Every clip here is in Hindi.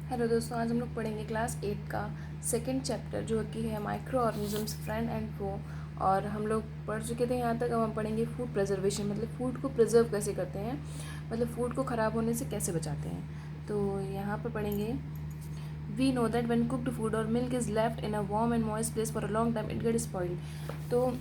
हेलो दोस्तों, आज हम लोग पढ़ेंगे क्लास 8 का सेकंड चैप्टर जो कि है माइक्रो ऑर्गेनिजम्स फ्रेंड एंड फो। और हम लोग पढ़ चुके थे यहाँ तक। अब हम पढ़ेंगे फूड प्रिजर्वेशन, मतलब फूड को प्रिजर्व कैसे करते हैं, मतलब फूड को ख़राब होने से कैसे बचाते हैं। तो यहाँ पर पढ़ेंगे we know that when cooked food और milk is left in a warm and moist place for a long time it get spoiled. तो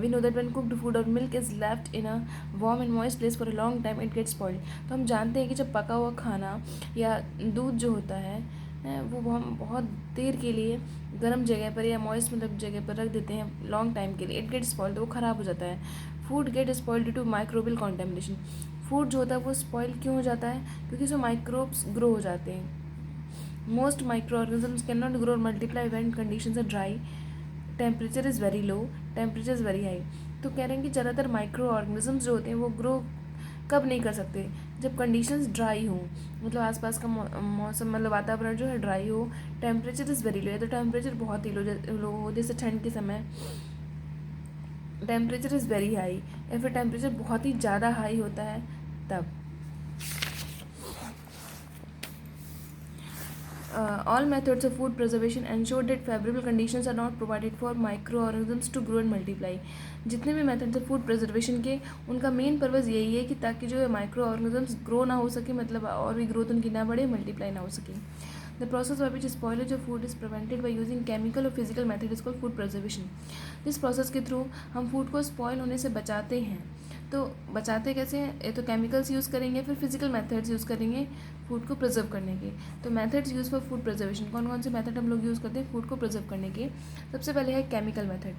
we know that when cooked food और milk is left in a warm and moist place for a long time it gets spoiled. तो हम जानते हैं कि जब पका हुआ खाना या दूध जो होता है वो हम बहुत देर के लिए गर्म जगह पर या मॉइस्ट मतलब जगह पर रख देते हैं लॉन्ग टाइम के लिए, इट गेट स्पॉइल्ड, तो वो ख़राब हो जाता है। Food get spoiled due to microbial contamination. Food जो होता है वो स्पॉइल क्यों हो जाता है? क्योंकि उसमें माइक्रोब्स ग्रो हो जाते हैं। Most microorganisms can not grow और multiply when conditions are dry, temperature is very low, temperature is very high. तो कह रहे हैं कि ज़्यादातर माइक्रो ऑर्गेनिजम्स जो होते हैं वो ग्रो कब नहीं कर सकते? जब कंडीशंस ड्राई हो, मतलब आसपास का मौसम मतलब वातावरण जो है ड्राई हो, टेम्परेचर इज़ वेरी लो, या तो टेम्परेचर बहुत ही लो हो, जैसे ठंड के समय टेम्परेचर इज़ वेरी हाई, या फिर टेम्परेचर बहुत ही ज़्यादा हाई होता है तब। All methods of food preservation ensure that favorable conditions are not provided for microorganisms to grow and multiply। जितने भी मेथड्स है फूड प्रिजर्वेशन के, उनका मेन पर्पज़ यही है कि ताकि जो है माइक्रो ऑर्गेनिजम्स ग्रो ना हो सके, मतलब और भी ग्रोथ उनकी ना बढ़े, मल्टीप्लाई ना हो सके। The process by which spoilage of food is prevented by using chemical और physical method is called food preservation. जिस प्रोसेस के थ्रू हम फूड को स्पॉयल होने से बचाते हैं, तो बचाते कैसे हैं? ये तो केमिकल्स यूज़ करेंगे, फिर फिजिकल मेथड्स यूज़ करेंगे फूड को प्रिजर्व करने के। तो methods use for food preservation, कौन कौन से मेथड हम लोग यूज़ करते हैं फूड को प्रिजर्व करने के? सबसे पहले है chemical method.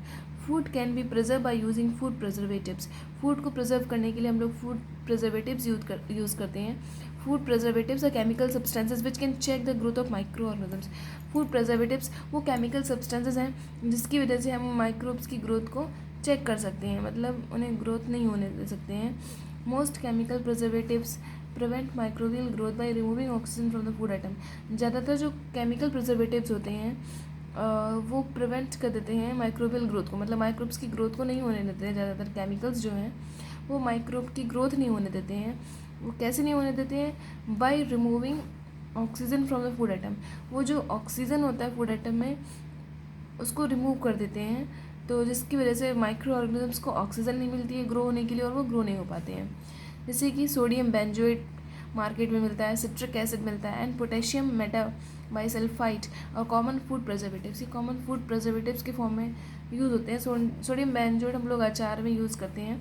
Food can be preserve by using food preservatives. Food को प्रिजर्व करने के लिए हम लोग फूड प्रिजर्वेटिव्स यूज़ करते हैं। Food preservatives are chemical substances which can check the growth of micro organisms. Food preservatives वो केमिकल सब्सटेंसेज हैं जिसकी वजह से हम माइक्रोब्स की ग्रोथ को चेक कर सकते हैं, मतलब उन्हें ग्रोथ नहीं होने दे सकते हैं। Most chemical preservatives prevent microbial growth by removing oxygen from the food item. ज़्यादातर जो केमिकल प्रिजर्वेटिव्स होते हैं वो प्रिवेंट कर देते हैं माइक्रोबियल ग्रोथ को, मतलब माइक्रोब्स की ग्रोथ को नहीं होने देते हैं। ज़्यादातर केमिकल्स जो हैं वो माइक्रोब की ग्रोथ नहीं होने देते हैं। वो कैसे नहीं होने देते हैं? By removing oxygen from the food item. वो जो ऑक्सीजन होता है फूड आइटम में उसको रिमूव कर देते हैं, तो जिसकी वजह से माइक्रो ऑर्गेनिजम्स को ऑक्सीजन नहीं मिलती है ग्रो होने के लिए और वो ग्रो नहीं हो पाते हैं। जैसे कि सोडियम बेंजोएट मार्केट में मिलता है, सिट्रिक एसिड मिलता है, एंड पोटेशियम मेटाबाइसल्फाइड और कॉमन फूड प्रिजर्वेटिव्स। ये कॉमन फूड प्रिजर्वेटिव्स के फॉर्म में यूज़ होते हैं। सोडियम बेंजोएट हम लोग अचार में यूज़ करते हैं।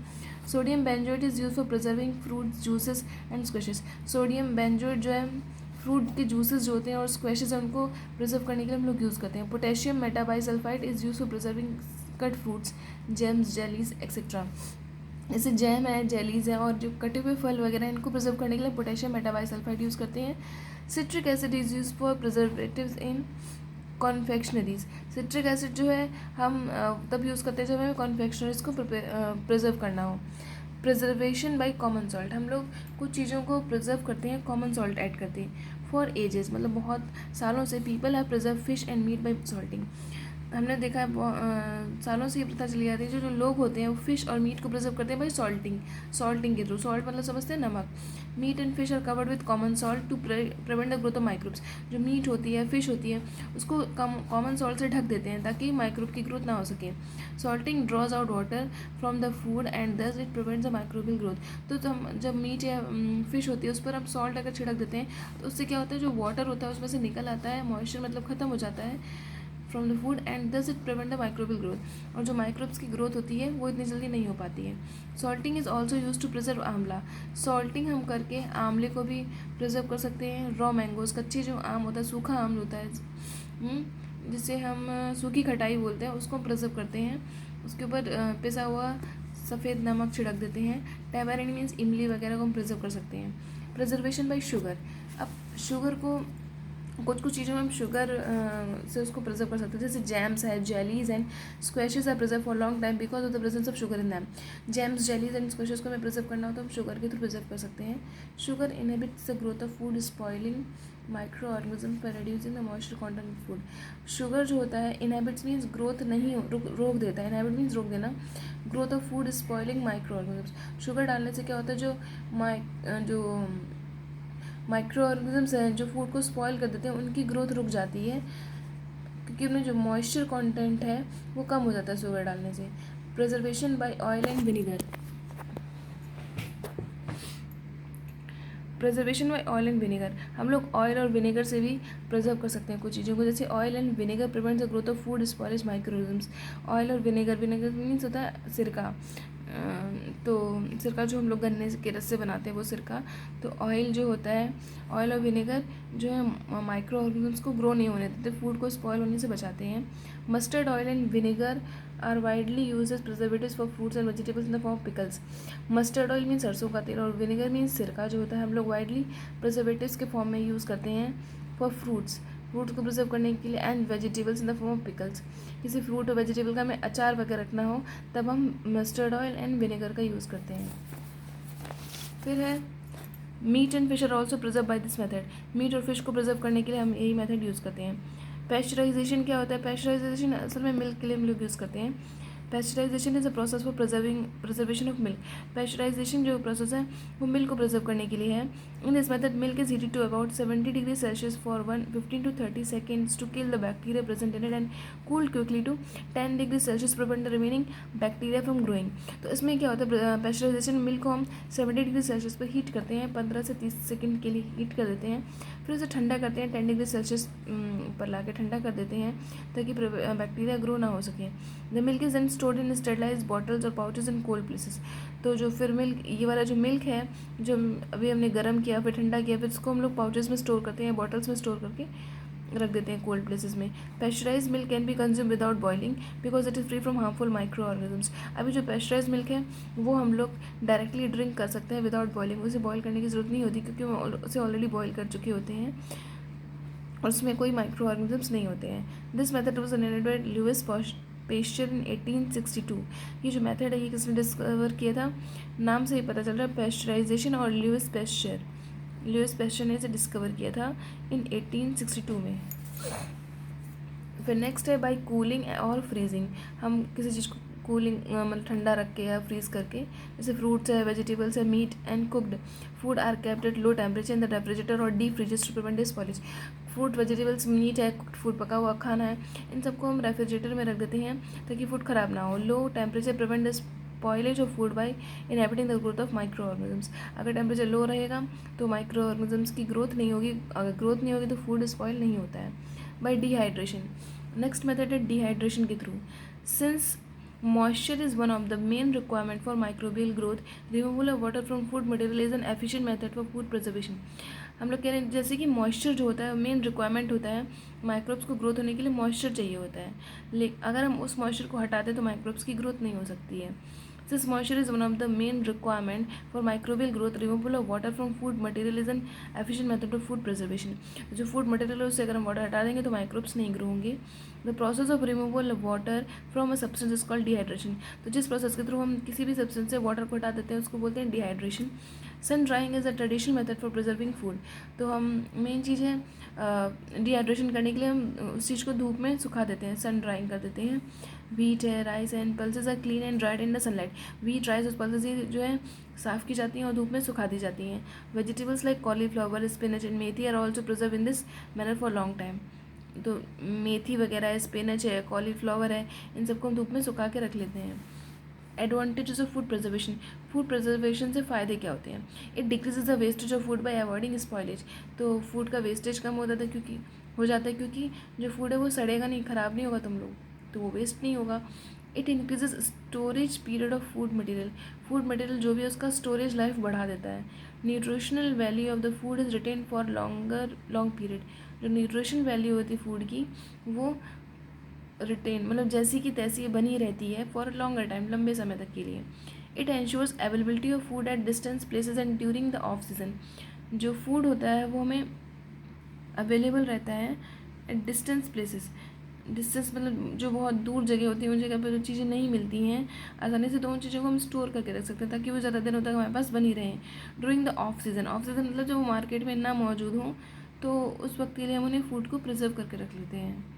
Sodium benzoate is use for preserving fruits, juices and squashes. Sodium benzoate जो है फ्रूट के जूसेस जो होते हैं और स्क्वैशेस हैं उनको प्रिजर्व करने के लिए हम लोग यूज़ करते हैं। Potassium metabisulphite is use for preserving cut fruits, jams, jellies etcetera. जैसे जैम है, जेलीज हैं और जो कटे हुए फल वगैरह हैं इनको प्रिजर्व करने के लिए पोटेशियम मेटाबाइसल्फाइड यूज़ करते हैं। Citric acid is use for preservatives in confectioneries. Citric acid जो है हम तब यूज़ करते हैं जब हमें कॉन्फेक्शनरीज को प्रिजर्व करना हो। प्रिजर्वेशन बाय कॉमन सॉल्ट, हम लोग कुछ चीज़ों को प्रिजर्व करते हैं, कॉमन सॉल्ट ऐड करते हैं। फॉर एजेस, मतलब बहुत सालों से people have preserve fish and meat by salting. हमने देखा है सालों से ये पता चली जाती है जो जो लोग होते हैं वो फिश और मीट को प्रिजर्व करते हैं बाई सॉल्टिंग के थ्रू। सॉल्ट मतलब समझते हैं नमक। Meat and fish are covered with common salt to prevent the growth of microbes. जो मीट होती है, फिश होती है, उसको कॉमन सॉल्ट से ढक देते हैं ताकि माइक्रोब की ग्रोथ ना हो सके। Salting draws out water from the food and thus it prevents the microbial growth. तो हम जब मीट या फिश होती है उस पर हम सॉल्ट अगर छिड़क देते हैं तो उससे क्या होता है, जो वाटर होता है उसमें से निकल आता है, मॉइस्चर मतलब ख़त्म हो जाता है from the food and thus it prevent the microbial growth. और जो माइक्रोब्स की ग्रोथ होती है वो इतनी जल्दी नहीं हो पाती है। Salting is also use to preserve amla. Salting हम करके आंवले को भी प्रिजर्व कर सकते हैं। रॉ मैंगोज, कच्चे जो आम होता है, सूखा आम होता है जिसे हम सूखी खटाई बोलते हैं, उसको प्रिजर्व करते हैं। उसके ऊपर पिसा हुआ सफ़ेद नमक छिड़क देते हैं। टैमारिंड मीन्स इमली वगैरह को हम प्रिजर्व कर सकते हैं। प्रिजर्वेशन बाई शुगर, अब शुगर को कुछ कुछ चीज़ों में हम शुगर से उसको प्रिजर्व कर सकते हैं। जैसे जैम्स है, jellies and squashes are preserve for long time because of the presence of sugar in them. Jams, jellies and squashes को हमें प्रिजर्व करना हो तो हम शुगर के थ्रू प्रिजर्व कर सकते हैं। Sugar inhibits the growth of food, spoiling microorganism पर reducing the moisture content of food. Sugar जो होता है इनहिबिट्स मीन्स ग्रोथ नहीं रोक देता है, इनहिबिट मीन्स रोक देना। Growth of food, spoiling micro organism. Sugar डालने से क्या होता है, जो माइक्रो ऑर्गेनिजम्स हैं जो फूड को स्पॉइल कर देते हैं, उनकी ग्रोथ रुक जाती है क्योंकि उनमें जो मॉइस्चर कंटेंट है वो कम हो जाता है शुगर डालने से। Preservation by oil and vinegar. Preservation by oil and vinegar, हम लोग ऑयल और विनेगर से भी प्रिजर्व कर सकते हैं कुछ चीज़ों को, जैसे oil and vinegar prevents the growth of food spoilage microorganisms. Oil और विनेगर मीन्स होता है सिरका, तो सिरका जो हम लोग गन्ने के रस से बनाते हैं वो सिरका। तो ऑयल जो होता है, ऑयल और विनेगर जो है माइक्रो ऑर्गेनिजम्स को ग्रो नहीं होने देते, फूड को स्पॉइल होने से बचाते हैं। Mustard oil and vinegar are widely use as preservatives for fruits and vegetables in the form of pickles. Mustard oil mean सरसों का तेल और विनेगर मीन सिरका जो होता है हम लोग वाइडली प्रिजर्वेटिव्स के फॉर्म में यूज़ करते हैं फॉर फ्रूट्स को प्रिजर्व करने के लिए, and vegetables in the form of pickles. किसी फ्रूट और वेजिटेबल का हमें अचार वगैरह रखना हो तब हम मस्टर्ड ऑयल एंड विनेगर का यूज़ करते हैं। फिर है meat and fish are also preserve by this method. Meat और फिश को प्रिजर्व करने के लिए हम यही मेथड यूज़ करते हैं। पेस्चराइजेशन क्या होता है? पेस्चराइजेशन असल में मिल्क के लिए हम लोग यूज़ करते हैं। Pasteurisation is a process for preservation of milk. Pasteurisation जो प्रोसेस है वो मिल्क को प्रिजर्व करने के लिए है। In this method milk is heated to about 70 degree Celsius for 15 to 30 seconds to kill the bacteria present in it and cooled quickly to 10 degree Celsius prevent the remaining bacteria from growing. तो इसमें क्या होता है, पेस्चराइजेशन मिल्क को हम 70 डिग्री सेल्सियस पर हीट करते हैं, 15 से 30 सेकंड के लिए हीट कर देते हैं, फिर उसे ठंडा करते हैं 10 डिग्री सेल्सियस पर ला के ठंडा कर देते हैं ताकि बैक्टीरिया ग्रो ना हो सके। The milk is then stored in sterilised bottles और पाउचेज इन कोल्ड प्लेसेस। तो जो फिर मिल्क, ये वाला जो मिल्क है जो अभी हमने गर्म किया फिर ठंडा किया, फिर इसको हम लोग पाउचेज में स्टोर करते हैं, बॉटल्स में स्टोर करके रख देते हैं कोल्ड प्लेसेस में। Pasteurise milk can be consume without boiling because it is free from harmful micro organisms. अभी जो पेस्चराइज मिल्क है वो हम लोग डायरेक्टली ड्रिंक कर सकते हैं विदाउट बॉइलिंग, उसे बॉयल करने की जरूरत नहीं होती क्योंकि हम उसे ऑलरेडी बॉयल कर चुके होते हैं और उसमें कोई माइक्रो ऑर्गेनिजम्स नहीं होते हैं। This method was invented by Louis Pasteur in 1862। ये जो मेथड है ये किसने डिस्कवर किया था? नाम से ही पता चल रहा है, पेस्चराइजेशन और लुइस पेस्चर ने इसे डिस्कवर किया था इन 1862 में। फिर नेक्स्ट है बाय कूलिंग और फ्रीजिंग। हम किसी चीज़ को कूलिंग मतलब ठंडा रख के या फ्रीज करके, जैसे फ्रूट्स है, वेजिटेबल्स है, meat and cooked food are kept at low temperature in the refrigerator और deep freezers to prevent spoilage. Fruit, vegetables, meat है, कुक्ड फूड, पका हुआ खाना है, इन सबको हम रेफ्रिजरेटर में रख देते हैं ताकि फूड ख़राब ना हो। Low temperature prevent the spoilage of food by inhibiting the growth of micro organisms. अगर टेम्परेचर लो रहेगा तो माइक्रो ऑर्गेनिजम्स की ग्रोथ नहीं होगी, अगर ग्रोथ नहीं होगी तो फूड स्पॉइल नहीं होता है। बाय डिहाइड्रेशन, नेक्स्ट मेथड है डिहाइड्रेशन के through. Since moisture is one of the main requirement for microbial growth, removal of water from food material is an efficient method for food preservation। हम लोग कह रहे हैं जैसे कि मॉइस्चर जो होता है मेन रिक्वायरमेंट होता है माइक्रोब्स को ग्रोथ होने के लिए, मॉइस्चर चाहिए होता है, लेकिन अगर हम उस मॉइस्चर को हटा दें तो माइक्रोब्स की ग्रोथ नहीं हो सकती है। Since moisture is one of the main requirement for microbial growth, removal of water from food material is an efficient method of food preservation। जो फूड मटेरियल है उससे अगर हम वाटर हटा देंगे तो माइक्रोब्स नहीं ग्रो होंगे। The process of removal of water from a substance is called dehydration. तो जिस प्रोसेस के थ्रू हम किसी भी सब्सटेंस से वाटर को हटा देते हैं उसको बोलते हैं dehydration. Sun drying is a traditional method for preserving food. तो हम मेन चीज़ है डिहाइड्रेशन करने के लिए हम उस चीज़ को धूप में सुखा देते हैं, सन ड्राइंग कर देते हैं। व्हीट है, rice and pulses are clean and dried in the sunlight. Wheat, rice और पल्सेस ये जो है साफ़ की जाती हैं और धूप में सुखा दी जाती हैं। Vegetables like cauliflower, spinach and methi are also preserve in this manner for long time. तो मेथी वगैरह है, स्पिनच है, कॉलीफ्लावर है, इन सबको हम धूप में सुखा के रख लेते हैं। Advantages of food preservation. Food preservation से फ़ायदे क्या होते हैं? It decreases the wastage of food by avoiding spoilage. तो फूड का वेस्टेज कम होता था क्योंकि क्योंकि जो फूड है वो सड़ेगा नहीं, ख़राब नहीं होगा तुम लोग, तो वो वेस्ट नहीं होगा। It increases storage period of food material जो भी है उसका स्टोरेज लाइफ बढ़ा देता है। Nutritional value of the food is retain for long period. जो न्यूट्रिशन वैल्यू होती है फूड की वो रिटेन मतलब जैसी की तैसी बनी रहती है फॉर लॉन्गर टाइम, लंबे समय तक के लिए। It ensures availability of food at distance places and during the off season. जो फूड होता है वो हमें अवेलेबल रहता है एट डिस्टेंस प्लेसेस। डिस्टेंस मतलब जो बहुत दूर जगह होती है उन जगह पर जो चीज़ें नहीं मिलती हैं आसानी से, तो उन चीज़ों को हम स्टोर करके रख सकते हैं ताकि वो ज़्यादा दिनों तक हमारे पास बनी रहें। ड्यूरिंग द ऑफ सीज़न मतलब जब वो मार्केट में ना मौजूद हों तो उस वक्त के लिए हम उन्हें फूड को प्रिजर्व करके रख लेते हैं।